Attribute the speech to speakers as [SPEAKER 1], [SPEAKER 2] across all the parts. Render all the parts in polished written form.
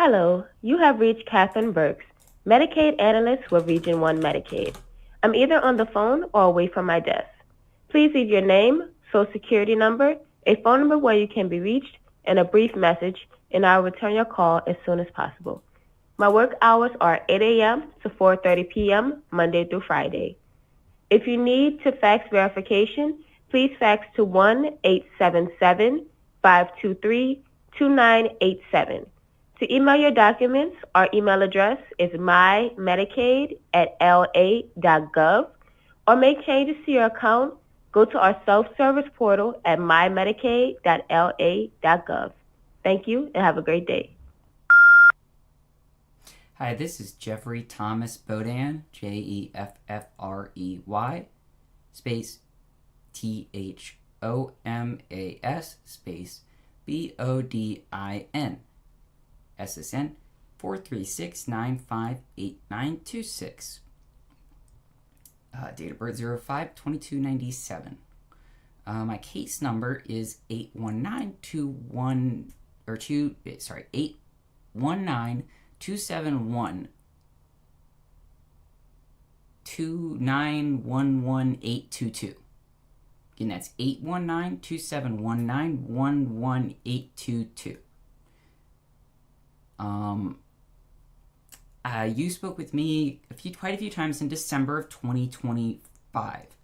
[SPEAKER 1] Hello, you have reached Catherine Burks, Medicaid Analyst with Region 1 Medicaid. I'm either on the phone or away from my desk. Please leave your name, social security number, a phone number where you can be reached, and a brief message, and I will return your call as soon as possible. My work hours are 8 a.m. to 4:30 p.m. Monday through Friday. If you need to fax verification, please fax to 1-877-523-2987. To email your documents, our email address is mymedicaid@la.gov, or make changes to your account. Go to our self-service portal at mymedicaid.la.gov. Thank you and have a great day.
[SPEAKER 2] Hi, this is Jeffrey Thomas Bodin, Jeffrey, space Thomas, space Bodin, SSN 436958926. Date of birth 05/2297. My case number is 819-271 2911822. Again, that's 819-271911822. You spoke with me quite a few times in December of 2025,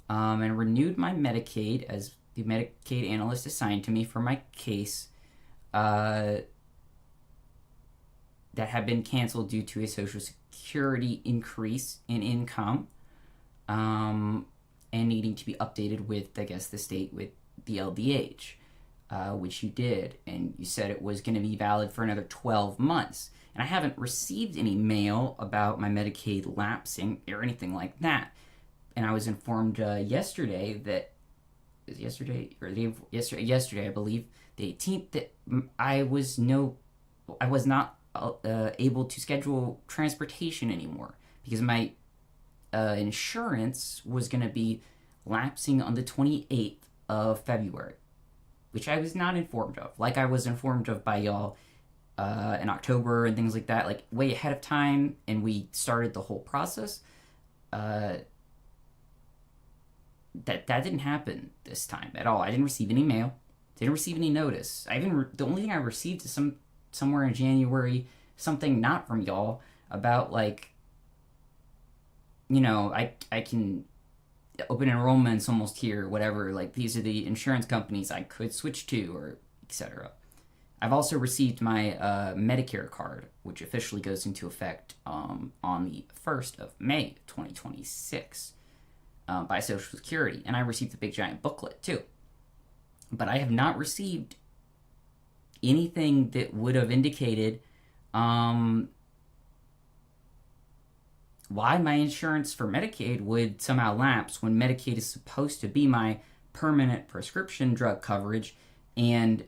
[SPEAKER 2] and renewed my Medicaid as the Medicaid analyst assigned to me for my case that had been canceled due to a Social Security increase in income, and needing to be updated with, I guess, the state with the LDH, which you did, and you said it was going to be valid for another 12 months. And I haven't received any mail about my Medicaid lapsing or anything like that. And I was informed yesterday, I believe, the 18th, that I was not able to schedule transportation anymore because my insurance was going to be lapsing on the 28th of February, which I was not informed of. Like I was informed of by y'all in October and things like that, like way ahead of time, and we started the whole process. That didn't happen this time at all. I didn't receive any mail, didn't receive any notice. The only thing I received is somewhere in January, something not from y'all about, like, I can open enrollments almost here, whatever, like these are the insurance companies I could switch to, or etc. I've also received my Medicare card, which officially goes into effect on the 1st of May 2026 by Social Security, and I received a big giant booklet too. But I have not received anything that would have indicated why my insurance for Medicaid would somehow lapse when Medicaid is supposed to be my permanent prescription drug coverage, and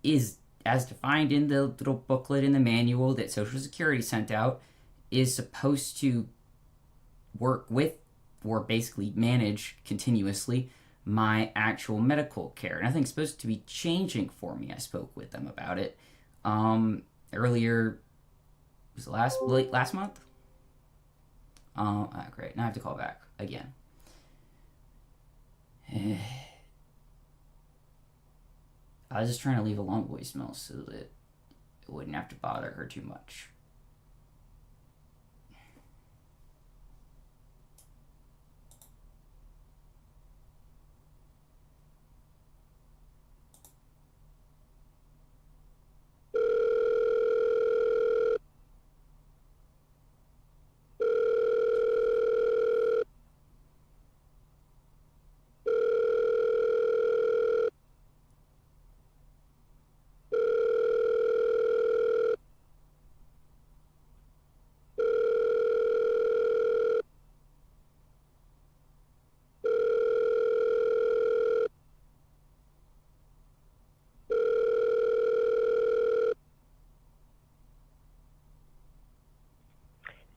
[SPEAKER 2] is, as defined in the little booklet in the manual that Social Security sent out, is supposed to work with, or basically manage continuously, my actual medical care. Nothing's supposed to be changing for me. I spoke with them about it earlier. Was it last month? Great. Now I have to call back again. I was just trying to leave a long voicemail so that it wouldn't have to bother her too much.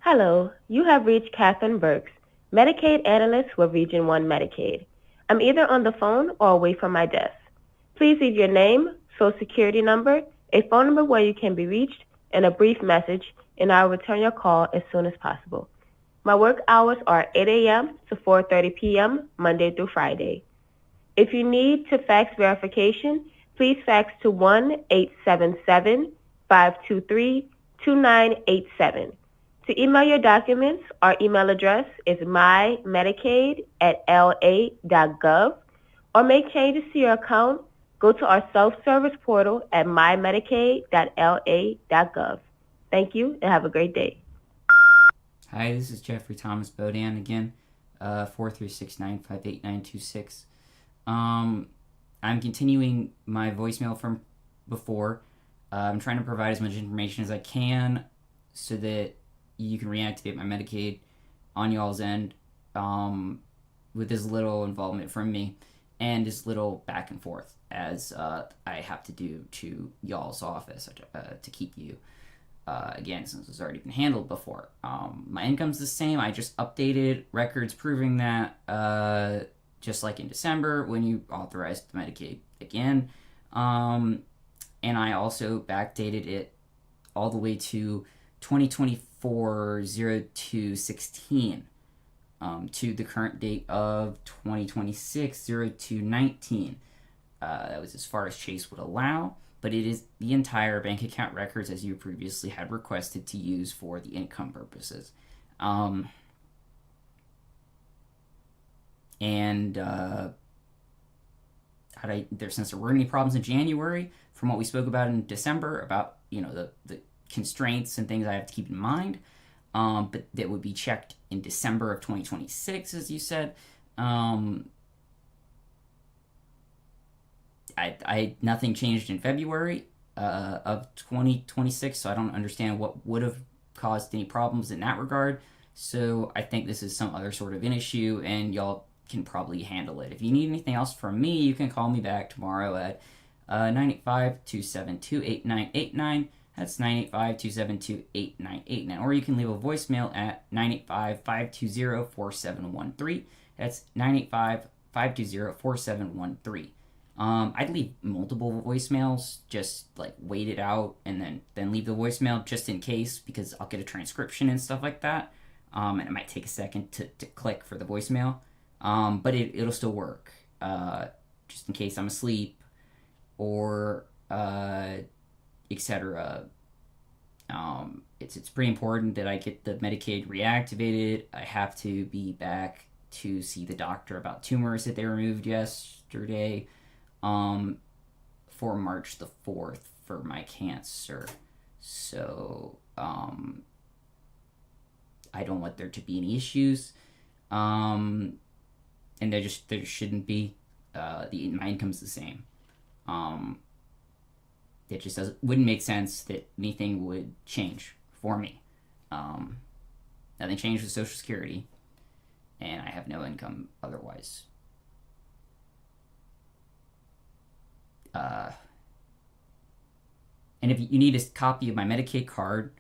[SPEAKER 1] Hello, you have reached Catherine Burks, Medicaid Analyst with Region 1 Medicaid. I'm either on the phone or away from my desk. Please leave your name, social security number, a phone number where you can be reached, and a brief message, and I will return your call as soon as possible. My work hours are 8 a.m. to 4:30 p.m. Monday through Friday. If you need to fax verification, please fax to 1-877-523-2987. To email your documents, our email address is mymedicaid@la.gov, or make changes to your account. Go to our self-service portal at mymedicaid.la.gov. Thank you and have a great day.
[SPEAKER 2] Hi, this is Jeffrey Thomas Bodin again, 436-958-926. I'm continuing my voicemail from before. I'm trying to provide as much information as I can so that you can reactivate my Medicaid on y'all's end with as little involvement from me and as little back and forth as I have to do to y'all's office to keep you. Again, since it's already been handled before. My income's the same. I just updated records proving that just like in December when you authorized the Medicaid again. And I also backdated it all the way to 2024-02-16 to the current date of 2026-02-19. That was as far as Chase would allow, but it is the entire bank account records as you previously had requested to use for the income purposes. Since there weren't any problems in January, from what we spoke about in December, about the constraints and things I have to keep in mind, but that would be checked in December of 2026, as you said. Nothing changed in February of 2026, so I don't understand what would have caused any problems in that regard. So I think this is some other sort of an issue, and y'all can probably handle it. If you need anything else from me, you can call me back tomorrow at 985-272-8989. That's 985-272-8989. Or you can leave a voicemail at 985-520-4713. That's 985-520-4713. I'd leave multiple voicemails, just like wait it out and then leave the voicemail just in case, because I'll get a transcription and stuff like that. And it might take a second to click for the voicemail. But it'll still work, just in case I'm asleep or etc. It's pretty important that I get the Medicaid reactivated. I have to be back to see the doctor about tumors that they removed yesterday for March the 4th for my cancer. So I don't want there to be any issues. And there shouldn't be. My income's the same. It just wouldn't make sense that anything would change for me. Nothing changed with Social Security, and I have no income otherwise. And if you need a copy of my Medicaid card,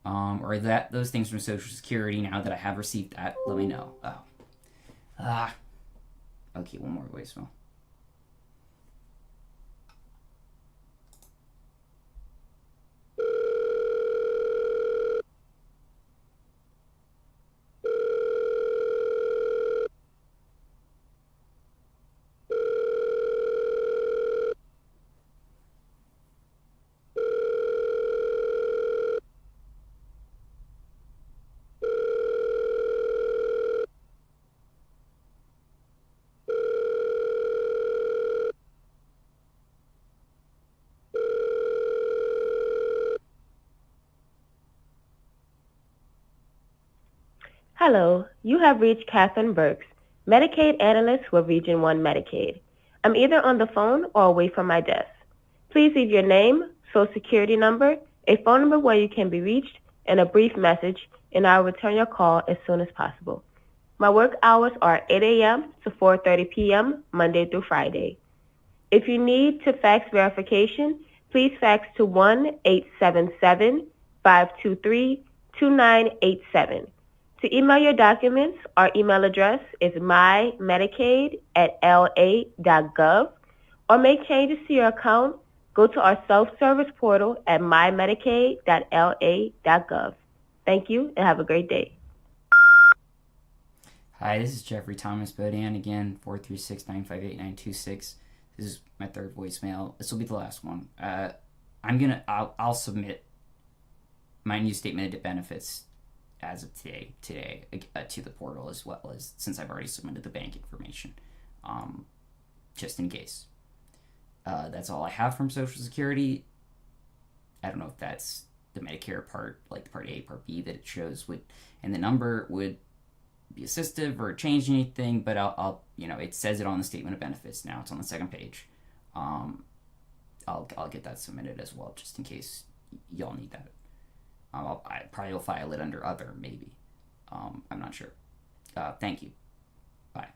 [SPEAKER 2] or those things from Social Security, now that I have received that, let me know. Okay, one more voicemail.
[SPEAKER 1] Hello, you have reached Catherine Burks, Medicaid Analyst with Region 1 Medicaid. I'm either on the phone or away from my desk. Please leave your name, Social Security number, a phone number where you can be reached, and a brief message, and I will return your call as soon as possible. My work hours are 8 a.m. to 4:30 p.m. Monday through Friday. If you need to fax verification, please fax to 1-877-523-2987. To email your documents, our email address is mymedicaid@la.gov, or make changes to your account. Go to our self-service portal at mymedicaid.la.gov. Thank you and have a great day.
[SPEAKER 2] Hi, this is Jeffrey Thomas Bodin again, 436-958-926. This is my third voicemail. This will be the last one. I'll submit my new statement of benefits as of today to the portal, as well as since I've already submitted the bank information, just in case. That's all I have from Social Security. I don't know if that's the Medicare part, like the Part A, Part B that it shows and the number would be assistive or change anything, but I'll it says it on the statement of benefits now. It's on the second page. I'll get that submitted as well, just in case y'all need that. I probably will file it under other, maybe. I'm not sure. Thank you. Bye.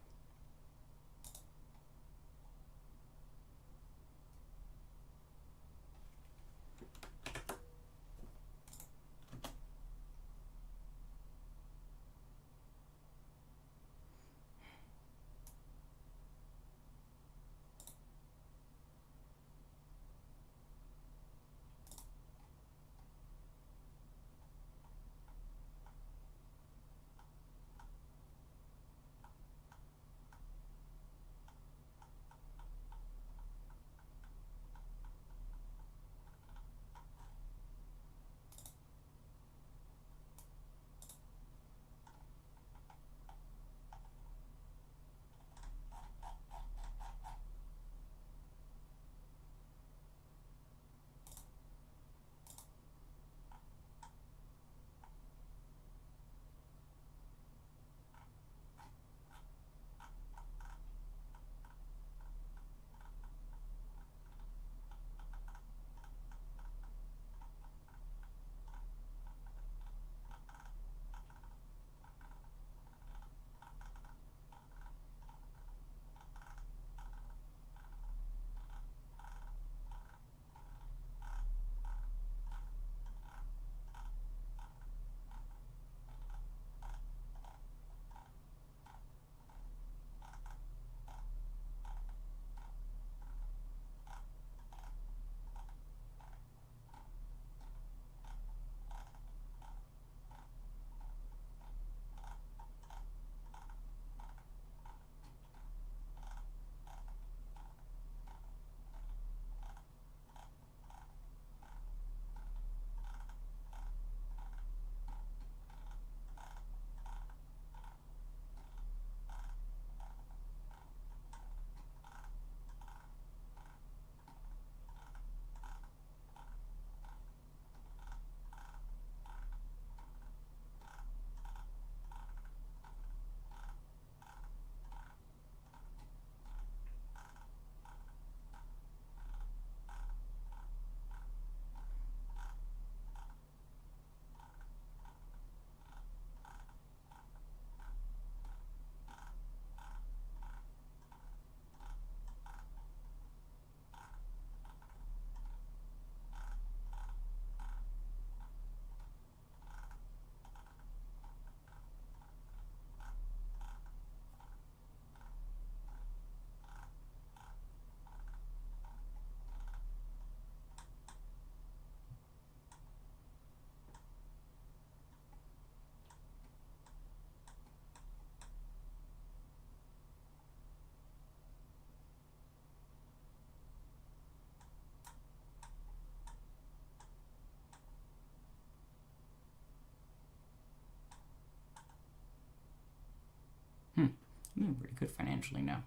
[SPEAKER 2] I'm doing pretty good financially now.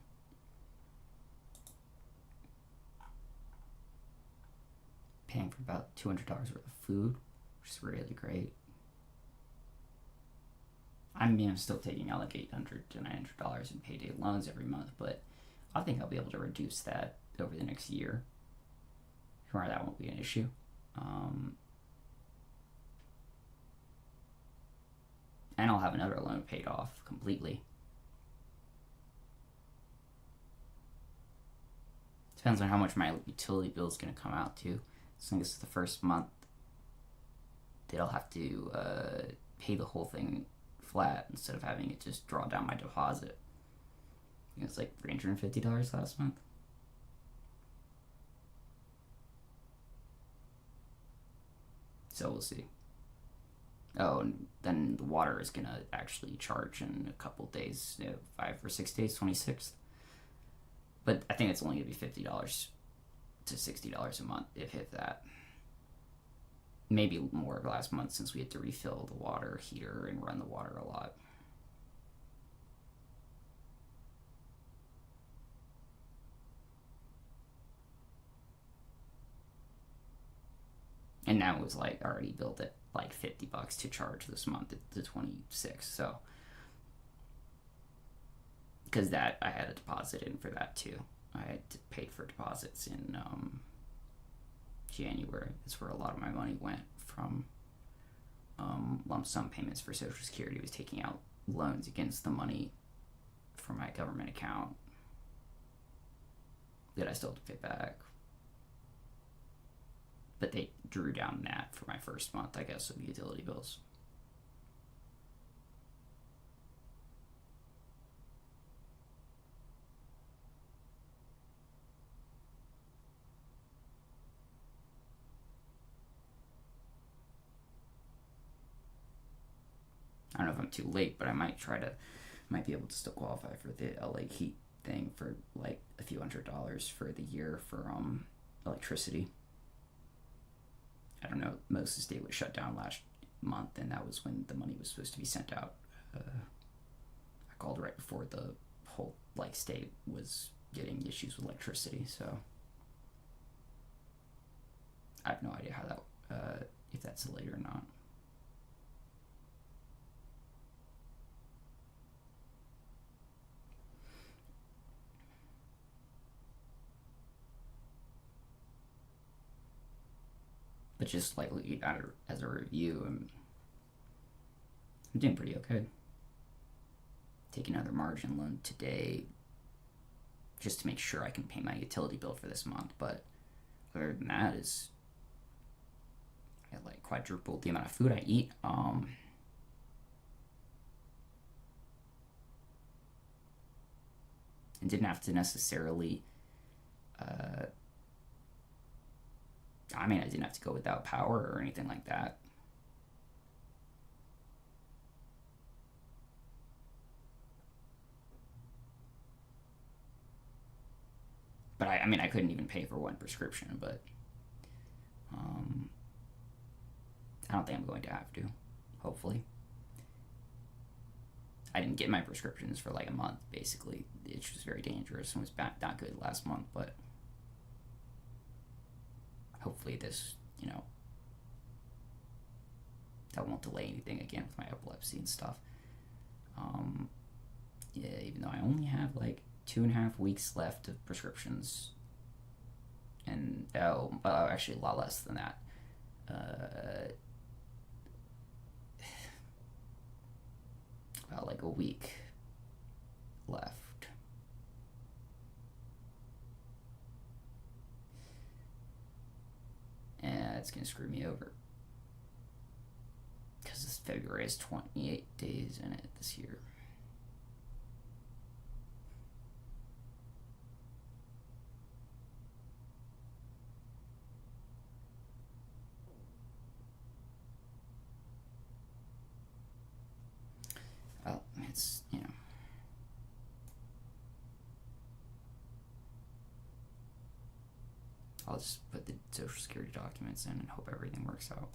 [SPEAKER 2] Paying for about $200 worth of food, which is really great. I'm still taking out like $800 to $900 in payday loans every month, but I think I'll be able to reduce that over the next year. Sure, that won't be an issue. And I'll have another loan paid off completely. Depends on how much my utility bill is going to come out to. So I guess the first month that I'll have to pay the whole thing flat instead of having it just draw down my deposit. I think it's like $350 last month. So we'll see. Oh, and then the water is going to actually charge in a couple days, 5 or 6 days, 26th. But I think it's only going to be $50 to $60 a month, if that. Maybe more last month since we had to refill the water heater and run the water a lot. And now it was like already built at like $50 to charge this month at the 26th. So, because that I had a deposit in for that too. I had to pay for deposits in January. That's where a lot of my money went from. Lump sum payments for Social Security. Was taking out loans against the money from my government account that I still have to pay back. But they drew down that for my first month, I guess, of utility bills. I don't know if I'm too late, but I might be able to still qualify for the LA heat thing for like a few $100s for the year for electricity. I don't know, most of the state was shut down last month, and that was when the money was supposed to be sent out. I called right before the whole state was getting issues with electricity, so I have no idea how that if that's delayed or not. But just as a review, I'm doing pretty okay. Taking another margin loan today just to make sure I can pay my utility bill for this month. But other than that, I quadrupled the amount of food I eat. And didn't have to necessarily. I didn't have to go without power or anything like that. But I couldn't even pay for one prescription, but I don't think I'm going to have to, hopefully. I didn't get my prescriptions for like a month, basically. It was very dangerous and was not good last month, but hopefully this, that won't delay anything again with my epilepsy and stuff. Yeah, even though I only have like 2.5 weeks left of prescriptions, and actually a lot less than that. About like a week left. And it's gonna screw me over because this February has 28 days in it this year. Well, it's, I'll just put the Social Security documents in and hope everything works out.